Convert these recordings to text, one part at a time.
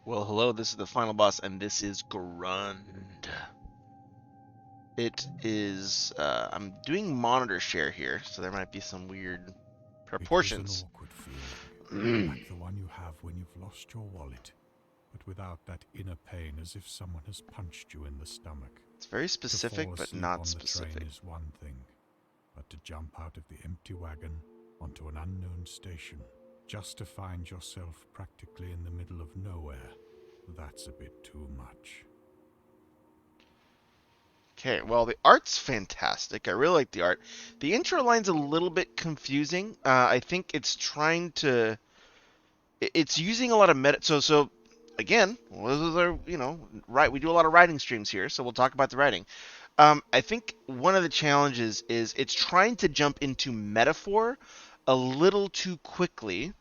Well, hello, this is the final boss, and this is GRUNND. It is, I'm doing monitor share here, so there might be some weird It was an proportions. awkward feeling, like the one you have when you've lost your wallet, but without that inner pain as if someone has punched you in the stomach. It's very To specific, fall but asleep not on the train specific. is one thing, but to jump out of the empty wagon onto an unknown station, just to find yourself practically in the middle of nowhere, that's a bit too much. Okay, well, the art's fantastic. I really like the art. The intro line's a little bit confusing. I think it's trying to, it's using a lot of meta. So again, right? We do a lot of writing streams here, so we'll talk about the writing. I think one of the challenges is it's trying to jump into metaphor a little too quickly,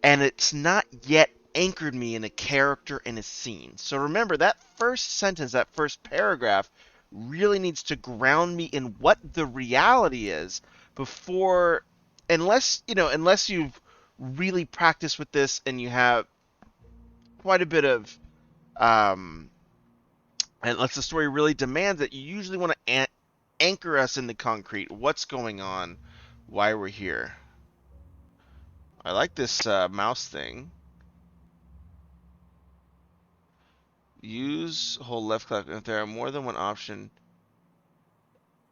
and it's not yet anchored me in a character and a scene. So remember that first sentence, that first paragraph, really needs to ground me in what the reality is before, unless you've really practiced with this and you have quite a bit of um, and unless the story really demands it, you usually want to anchor us in the concrete. What's going on? Why we're here? I like this mouse thing. Use hold left click if there are more than one option.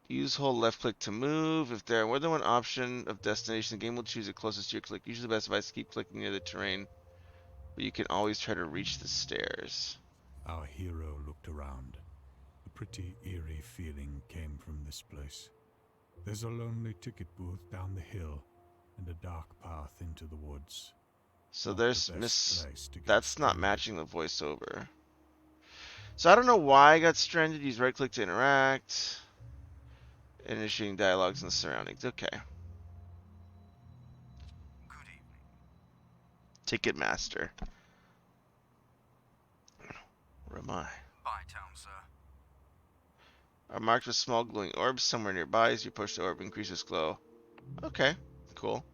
Use hold left click to move. If there are more than one option of destination, the game will choose the closest to your click. Usually, the best advice is keep clicking near the terrain, but you can always try to reach the stairs. Our hero looked around. A pretty eerie feeling came from this place. There's a lonely ticket booth down the hill and a dark path into the woods. So Not the there's best Miss. place to get That's not stranded. matching the voiceover. So I don't know why I got stranded. Use right click to interact. Initiating dialogues in the surroundings. Okay. Good evening. Ticketmaster. Where am I? By town, sir. Are marked with small glowing orbs somewhere nearby. As you push the orb, increases glow. Okay, cool.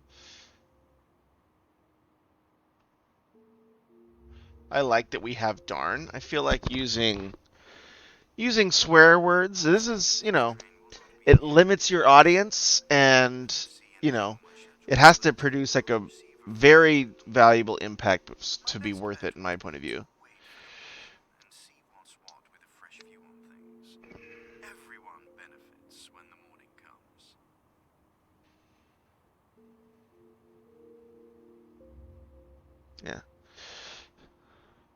I like that we have darn. I feel like using swear words. This is, The train will not be it near limits your audience, you. and Don't see you anything know, on my schedule it has to that produce like a receive our very voicemail. valuable impact My to be best worth bet it, in my would point of be to view. wait for a while and see what's what with a fresh view on things. Everyone benefits when the morning comes. Yeah.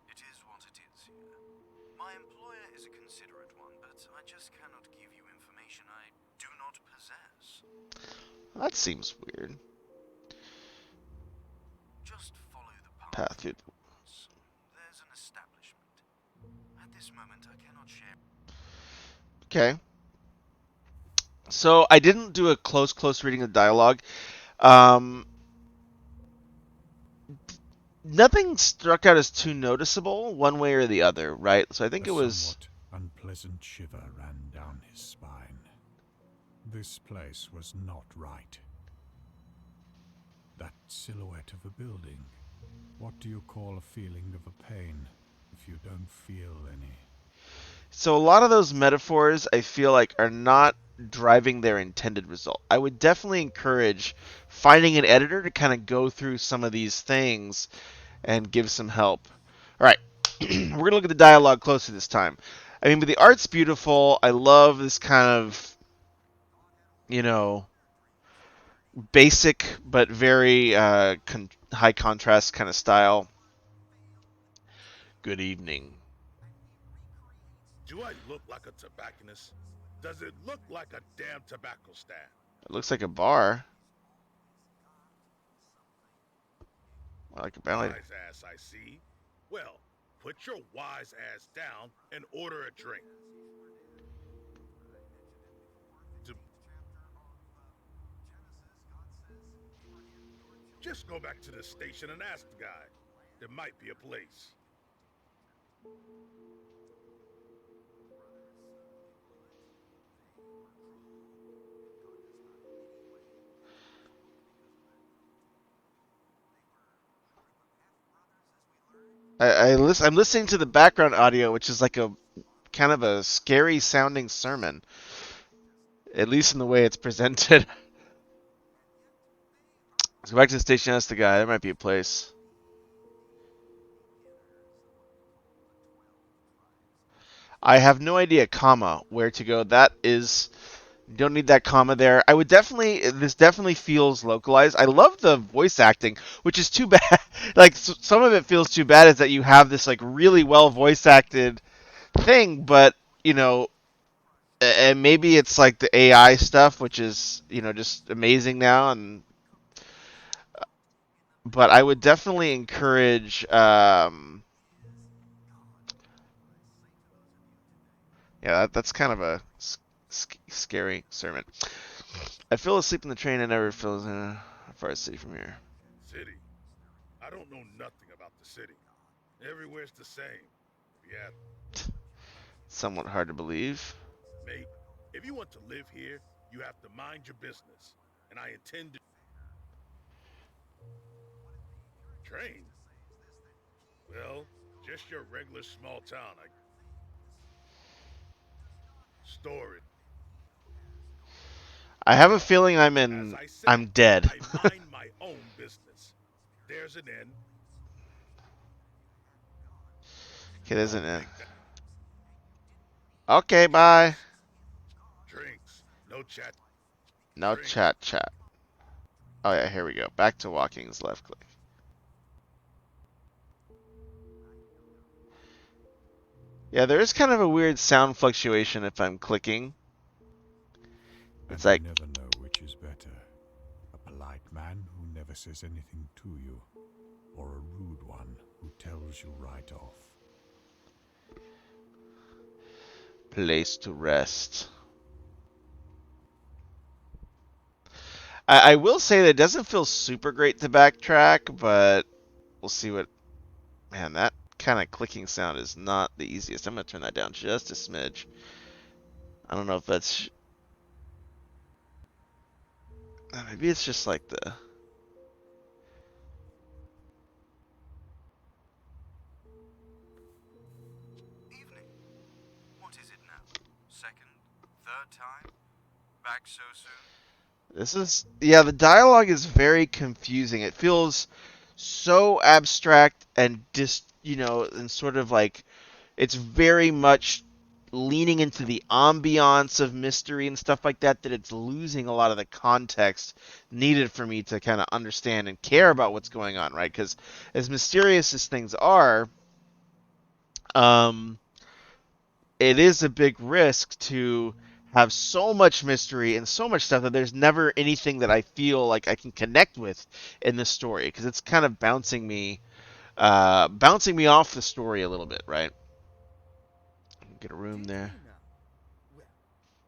It is what it is here. My employer is a considerate one, but I just cannot give you information I do not possess. That seems weird. Just follow the path Path through. towards. There's an establishment. At this moment, I cannot share. Okay. So I didn't do a close reading of dialogue. Um, Nothing struck out as too noticeable one way or the other, right? So I think A it was. somewhat unpleasant shiver ran down his spine. This place was not right. That silhouette of a building. What do you call a feeling of a pain if you don't feel any? So a lot of those metaphors I feel like are not driving their intended result. I would definitely encourage finding an editor to kind of go through some of these things and give some help. All right, we're gonna look at the dialogue closer this time. I mean, but the art's beautiful. I love this kind of, you know, basic but very high contrast kind of style. Good evening. Do I look like a tobacconist? Does it look like a damn tobacco stand? It looks like a bar. I like a ballet. Wise ass, I see. Well, put your wise ass down and order a drink. To just go back to the station and ask the guy. There might be a place. I'm listening to the background audio, which is like a kind of a scary sounding sermon, at least in the way it's presented. Let's go back to the station. That's the guy. There might be a place. I have no idea, comma, where to go. That is, you don't need that comma there. I would definitely, this definitely feels localized. I love the voice acting, which is too bad. Like, some of it feels too bad is that you have this, like, really well voice acted thing, but, you know, and maybe it's like the AI stuff, which is, you know, just amazing now. And, but I would definitely encourage, yeah, that's kind of a scary sermon. I fell asleep in the train. I never fell. How far is the city from here? City? I don't know nothing about the city. Everywhere's the same. Yeah, Somewhat hard to believe. mate. If you want to live here, you have to mind your business. And I intend to train. Well, just your regular small town. I store it. I have a Well, feeling as I said, I'm dead. I mind my own business. There's an end. Okay, there's Don't an. think that Okay, bye. drinks, drinks, no chat, No drinks. chat. Oh yeah, here we go. Back to walking's left click. Yeah, there is kind of a weird sound fluctuation if I'm clicking. It's And you like, never know which is better. A polite man who never says anything to you, or a rude one who tells you right off. place to rest. I will say that it doesn't feel super great to backtrack, but we'll see what. Man, that kind of clicking sound is not the easiest. I'm going to turn that down just a smidge. I don't know if that's. Maybe it's just like the. Evening. What is it now? Second? Third time? Back so soon? This is. Yeah, the dialogue is very confusing. It feels so abstract and just, you know, and sort of like it's very much leaning into the ambiance of mystery and stuff like that it's losing a lot of the context needed for me to kind of understand and care about what's going on, right? Because as mysterious as things are, um, it is a big risk to have so much mystery and so much stuff that there's never anything that I feel like I can connect with in the story because it's kind of bouncing me off the story a little bit, right? Get a room Did there. he now? Well,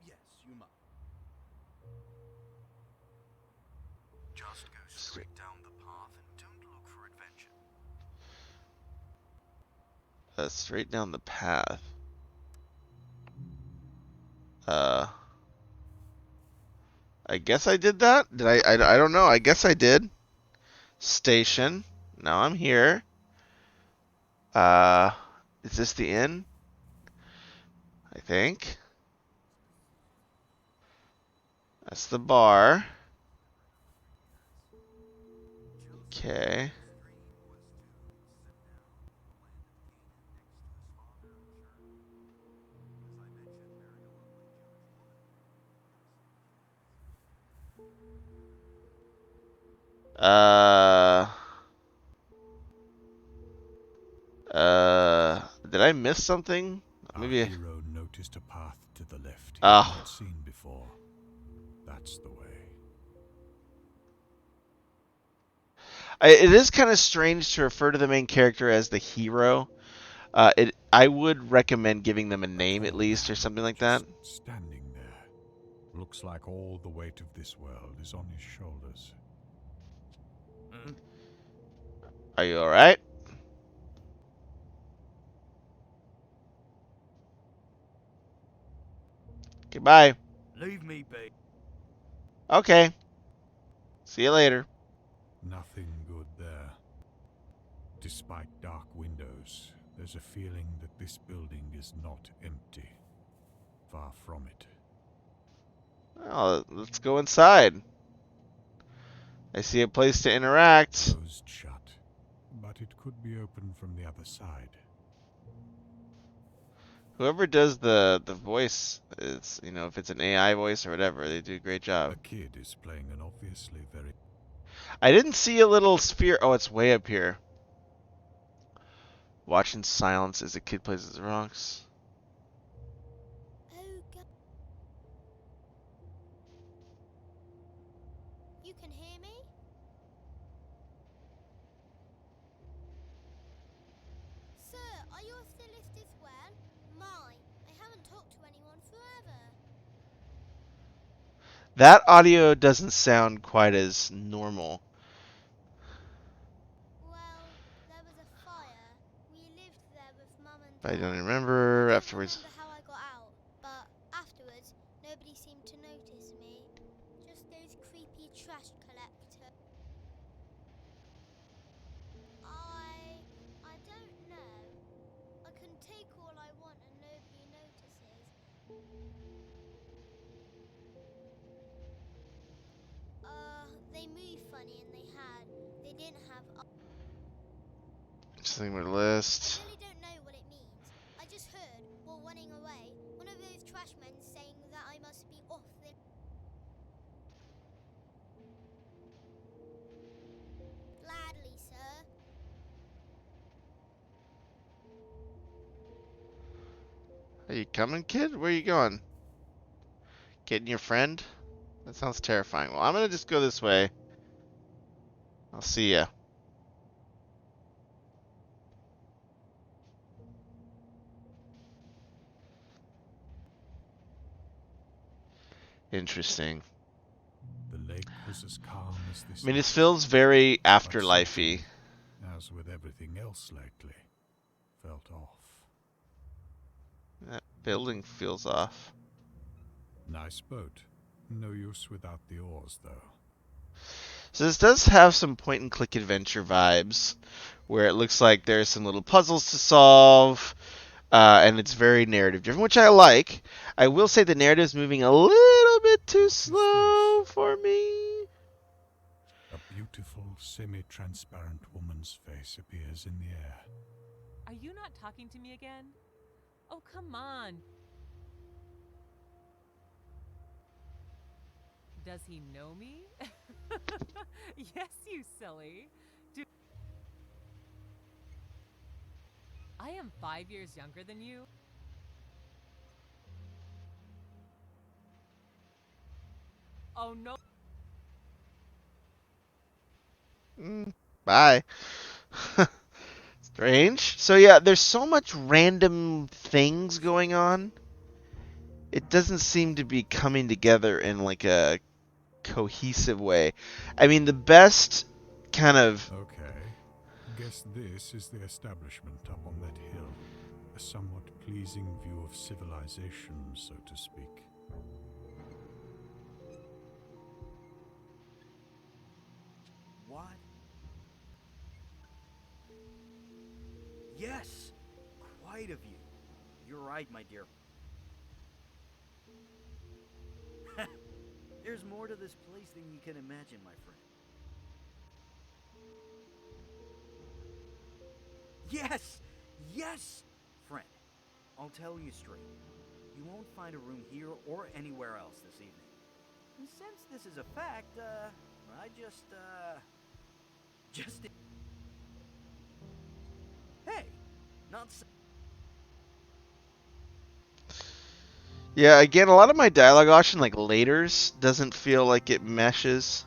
yes, you must. Just go straight down the path and don't look for adventure. Straight down the path. Uh, I guess I did that. Did I don't know. I guess I did. Station. Now I'm here. Uh, is this the inn? I think. That's the bar. Okay. Uh, did I miss something? Our Maybe. hero noticed a path to the left he had Oh, not seen before. That's the way. it is kind of strange to refer to the main character as the hero. I would recommend giving them a A name at tall least or man, something like that. just standing there. Looks like all the weight of this world is on his shoulders. Are you all right? Goodbye. Leave me be. Okay. See you later. Nothing good there. Despite dark windows close, there's a feeling that this building is not empty. Far from it. Well, let's go inside. I see a place to interact. Closed shut, but it could be opened from the other side. Whoever does the voice is, you know, if it's an AI voice or whatever, they do a great job. A kid is playing an obviously very... I didn't see a little sphere. Oh, it's way up here. Watch in silence as a kid plays his rocks. Oh, God. You can hear me? Sir, are you off the list as well? My, I haven't talked to anyone forever. That audio doesn't sound quite as normal. Well, there was a fire. We lived there with Mum and I Dad. don't I remember don't afterwards. remember how I got out, but afterwards, nobody seemed to notice me. Just those creepy trash collectors. I don't know. I can take all I want and nobody notices. They move funny and they didn't have... Just think my I list. really don't know what it means. I just heard, while running away, one of those trash men saying that I must be off the... Gladly, sir. Are you coming, kid? Where are you going? Getting your friend? That sounds terrifying. Well, I'm gonna just go this way. I'll see ya. Interesting. The lake was as calm as this I mean, it night, feels very but afterlifey. something, as with everything else lately, felt off. That building feels off. Nice boat. No use without the oars, though. So this does have some point-and-click adventure vibes, where it looks like there's some little puzzles to solve, and it's very narrative-driven, which I like. I will say the narrative's moving a little bit too What is slow this? for me. A beautiful, semi-transparent woman's face appears in the air. Are you not talking to me again? Oh, come on. Does he know me? Yes, you silly. I am 5 years younger than you. Oh, no. Bye. Strange. So yeah, there's so much random things going on. It doesn't seem to be coming together in like a cohesive way. I mean, the best kind of Okay. Guess this is the establishment up on that hill. A somewhat pleasing view of civilization, so to speak. What? Yes! Quite a view. You're right, my dear. There's more to this place than you can imagine, my friend. Yes! Yes! Friend, I'll tell you straight. You won't find a room here or anywhere else this evening. And since this is a fact, I just... Hey! Not so... yeah. Again, a lot of my dialogue option, like laters, doesn't feel like it meshes.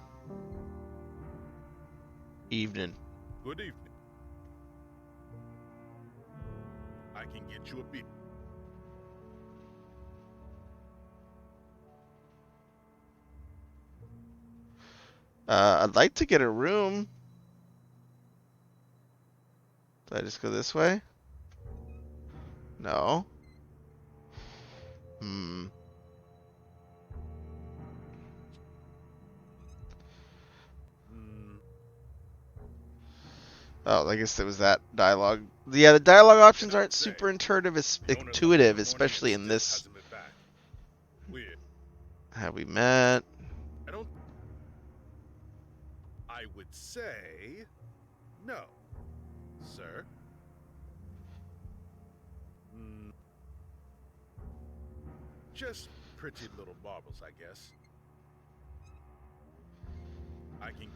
Evening. Good evening. I can get you a beer. I'd like to get a room. Did I just go this way? No. Hmm. Oh, I guess it was that dialogue. Yeah, the dialogue And options I'd aren't say super the owner left in intuitive, the morning and especially in still this. hasn't been back. Weird. Have we met? I don't. I would say no, sir. Mm, just pretty little marbles, I guess. I can.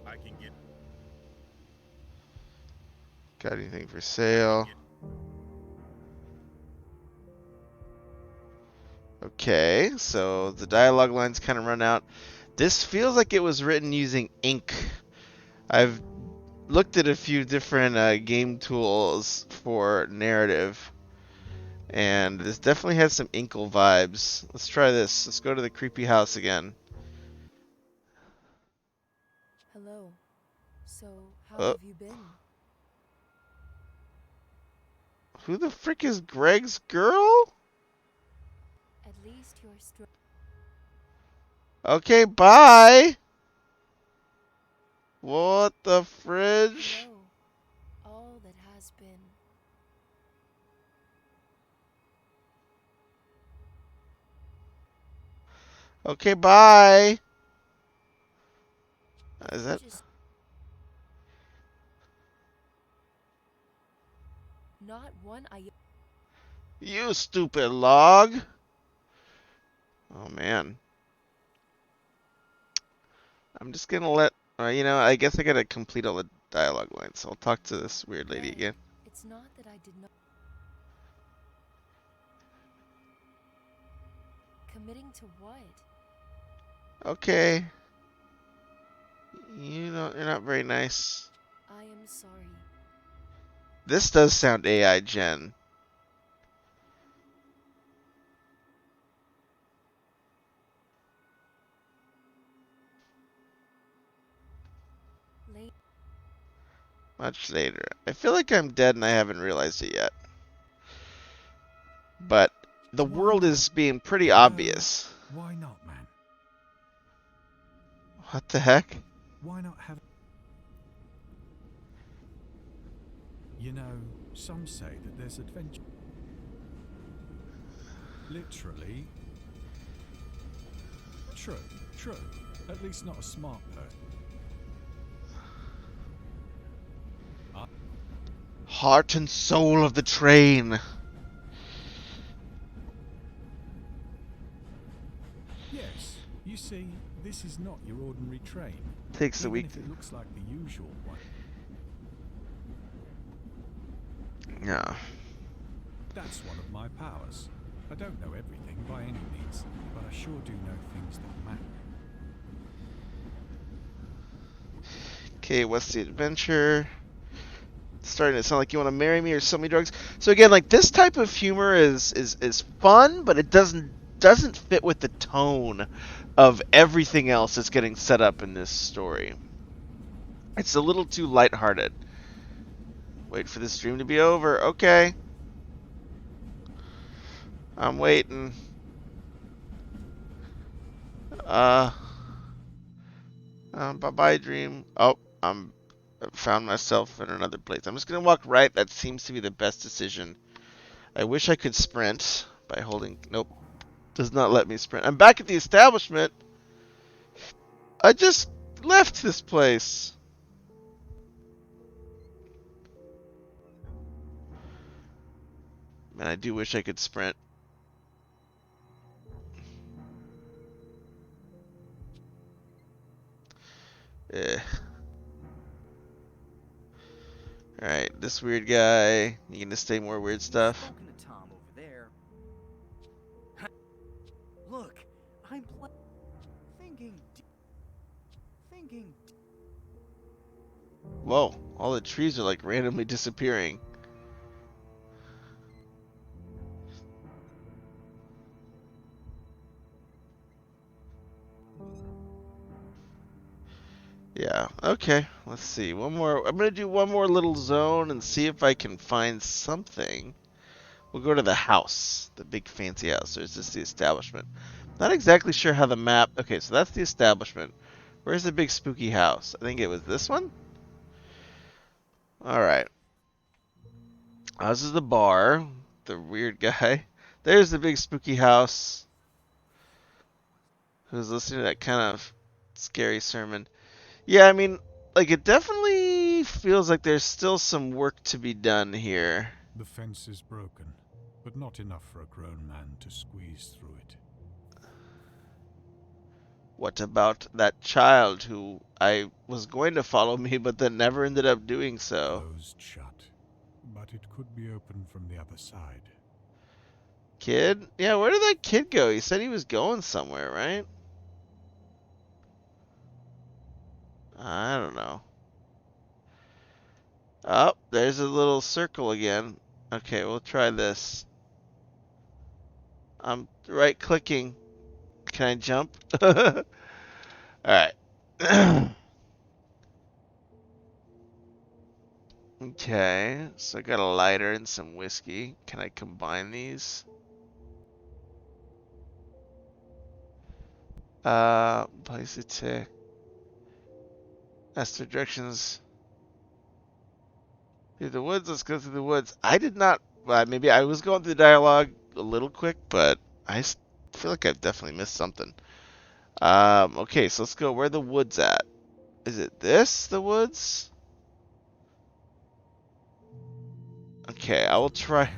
I can get. Got anything for I can sale? get. Okay, so the dialogue lines kind of run out. This feels like it was written using ink. I've looked at a few different game tools for narrative, and this definitely has some inkle vibes. Let's try this. Let's go to the creepy house again. Hello. So, how Oh, have you been? who the frick is Greg's girl? At least you're Okay, bye. What the fridge? Hello. All that has been. Okay, bye. The Is that fridge is not one I. you, stupid log? Oh man, I'm just gonna let. I guess I gotta complete all the dialogue lines. So I'll talk to this weird lady Greg, again. it's not that I did not. Committing to what? Okay, you're not very nice. I am sorry. This does sound AI gen. Late. Much later. I feel like I'm dead and I haven't realized it yet. But the Why world not? is being pretty No, obvious. why not, man? What the heck? Why not have. You know, some say that there's adventure. Literally. True, true. At least not a smart person. Heart and soul of the train. Yes, you see, this is not your ordinary train. Takes a Even week if to. it looks like the usual one. Yeah. That's one of my powers. I don't know everything by any means, but I sure do know things that matter. Okay, what's the adventure? It's starting to sound like you want to marry me or sell me drugs. So again, like this type of humor is fun, but it doesn't fit with the tone of everything else that's getting set up in this story. It's a little too lighthearted. Wait for this dream to be over. Okay. I'm waiting. Uh, bye-bye, dream. Oh, found myself in another place. I'm just gonna walk right. That seems to be the best decision. I wish I could sprint by holding. Nope, does not let me sprint. I'm back at the establishment. I just left this place. Man, I do wish I could sprint. Eh. Alright, this weird guy. You gonna say more weird You've stuff? spoken to Tom over there. Look, I'm thinking, thinking. Whoa, all the trees are like randomly disappearing. Yeah, okay. Let's see. One more. I'm gonna do one more little zone and see if I can find something. We'll go to the house, the big fancy house. There's just the establishment. Not exactly sure how the map. Okay, so that's the establishment. Where's the big spooky house? I think it was this one. All right. This is the bar. The weird guy. There's the big spooky house. Who's listening to that kind of scary sermon? Yeah, I mean, like it definitely feels like there's still some work to be done here. The fence is broken, but not enough for a grown man to squeeze through it. What about that child who I was going to follow me, but then never ended up doing so? Closed shut, but it could be opened from the other side. Kid? Yeah, where did that kid go? He said he was going somewhere, right? I don't know. Oh, there's a little circle again. Okay, we'll try this. I'm right clicking. Can I jump? Alright. Okay, so I got a lighter and some whiskey. Can I combine these? Place it to. Master directions. Through the woods, let's go through the woods. I did not. Maybe I was going through the dialogue a little quick, but feel like I've definitely missed something. Okay, so let's go. Where are the woods at? Is it this, the woods? Okay, I will try.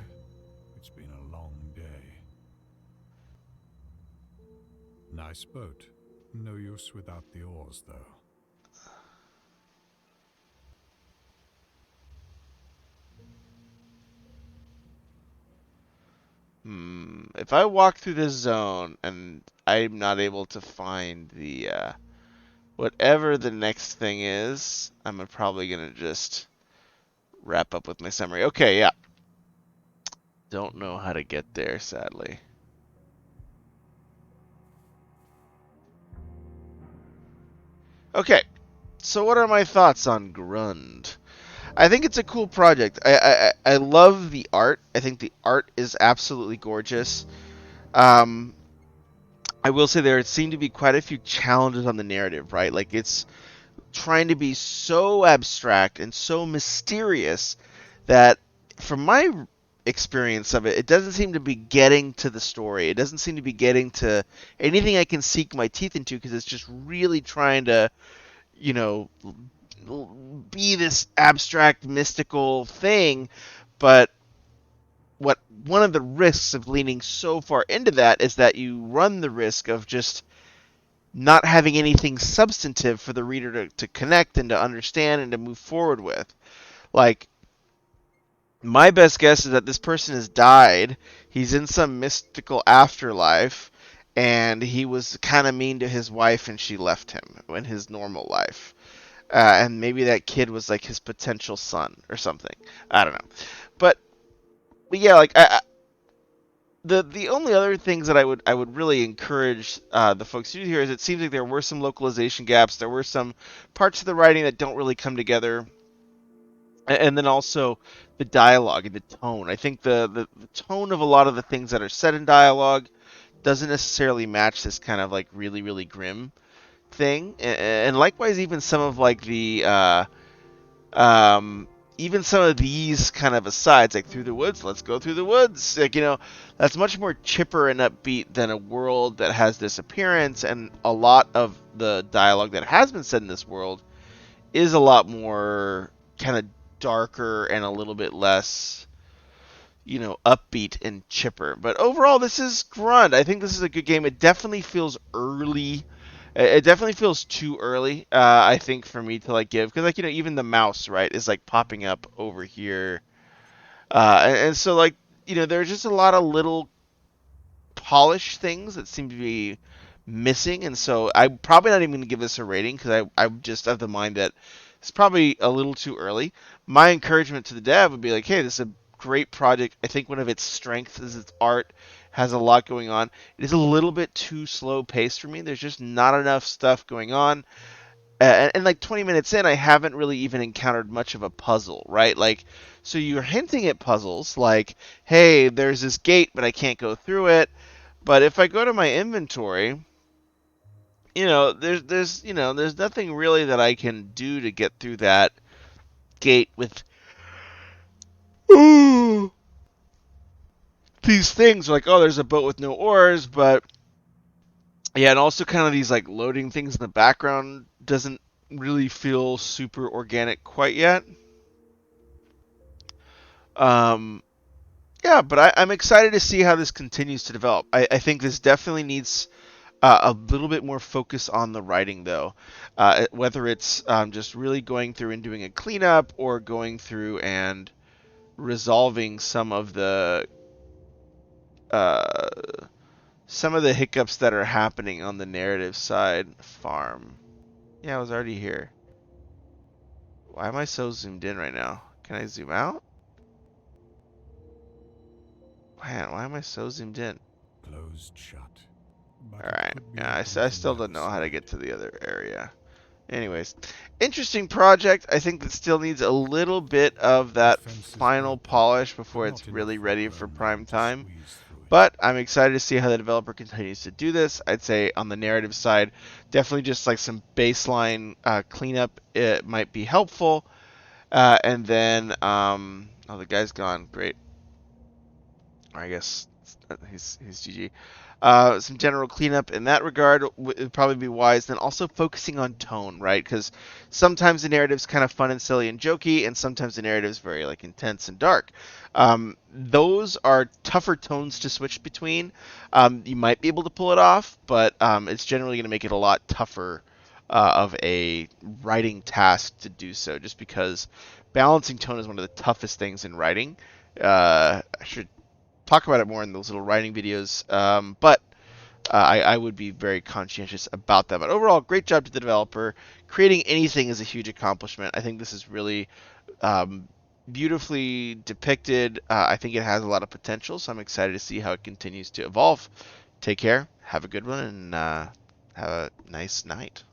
It's been a long day. Nice boat. No use without the oars, though. If I walk through this zone and I'm not able to find the, whatever the next thing is, I'm probably gonna just wrap up with my summary. Okay, yeah. Don't know how to get there, sadly. Okay, so what are my thoughts on GRUNND? I think it's a cool project. I love the art. I think the art is absolutely gorgeous. Um, I will say there seem to be quite a few challenges on the narrative, right? Like it's trying to be so abstract and so mysterious that, from my experience of it, it doesn't seem to be getting to the story. It doesn't seem to be getting to anything I can sink my teeth into because it's just really trying to, you know, be this abstract mystical thing. But what one of the risks of leaning so far into that is that you run the risk of just not having anything substantive for the reader to connect and to understand and to move forward with. Like, my best guess is that this person has died. He's in some mystical afterlife, and he was kind of mean to his wife, and she left him in his normal life. And maybe that kid was like his potential son or something. I don't know. But, yeah, like the only other things that I would really encourage the folks to do here is it seems like there were some localization gaps. There were some parts of the writing that don't really come together, and then also the dialogue and the tone. I think the tone of a lot of the things that are said in dialogue doesn't necessarily match this kind of like really really grim thing, and likewise even some of like the um, even some of these kind of asides, like through the woods, let's go through the woods. Like, that's much more chipper and upbeat than a world that has this appearance. And a lot of the dialogue that has been said in this world is a lot more kind of darker and a little bit less, upbeat and chipper. But overall, this is GRUNND. I think this is a good game. It definitely feels early. It definitely feels too early, I think, for me to like give, because like even the mouse, right, is like popping up over here, and so like there's just a lot of little polished things that seem to be missing, and so I'm probably not even going to give this a rating because I'm just of the mind that it's probably a little too early. My encouragement to the dev would be like, hey, this is a great project. I think one of its strengths is its art. Has a lot going on. It is a little bit too slow paced for me. There's just not enough stuff going on. And like 20 minutes in, I haven't really even encountered much of a puzzle, right? Like, so you're hinting at puzzles, like, hey, there's this gate, but I can't go through it. But if I go to my inventory there's nothing really that I can do to get through that gate with these things. Like, oh, there's a boat with no oars, but yeah, and also kind of these like loading things in the background doesn't really feel super organic quite yet. Um, yeah, but I'm excited to see how this continues to develop. I think this definitely needs a little bit more focus on the writing, though. Whether it's just really going through and doing a cleanup or going through and resolving uh, some of the hiccups that are happening on the narrative side. Farm. Yeah, I was already here. Why am I so zoomed in right now? Can I zoom out? Man, why am I so zoomed in? Closed shut. But it Alright, could be yeah, open I from the still don't other know how to get side. to the other area. Anyways, interesting project. I think that still needs a little bit of The that fence is final broken, polish but before it's not enough really for a ready for grown prime man to time. squeeze through it. But I'm excited to see how the developer continues to do this. I'd say on the narrative side, definitely just like some baseline cleanup it might be helpful. And then, oh, the guy's gone. Great. I guess he's GG. Some general cleanup in that regard would probably be wise. Then also focusing on tone, right? Because sometimes the narrative's kind of fun and silly and jokey, and sometimes the narrative's very like intense and dark. Those are tougher tones to switch between. You might be able to pull it off, but it's generally going to make it a lot tougher of a writing task to do so, just because balancing tone is one of the toughest things in writing. I should talk about it more in those little writing videos. But I would be very conscientious about that. But overall, great job to the developer. Creating anything is a huge accomplishment. I think this is really um, beautifully depicted. I think it has a lot of potential, so I'm excited to see how it continues to evolve. Take care, have a good one, and have a nice night.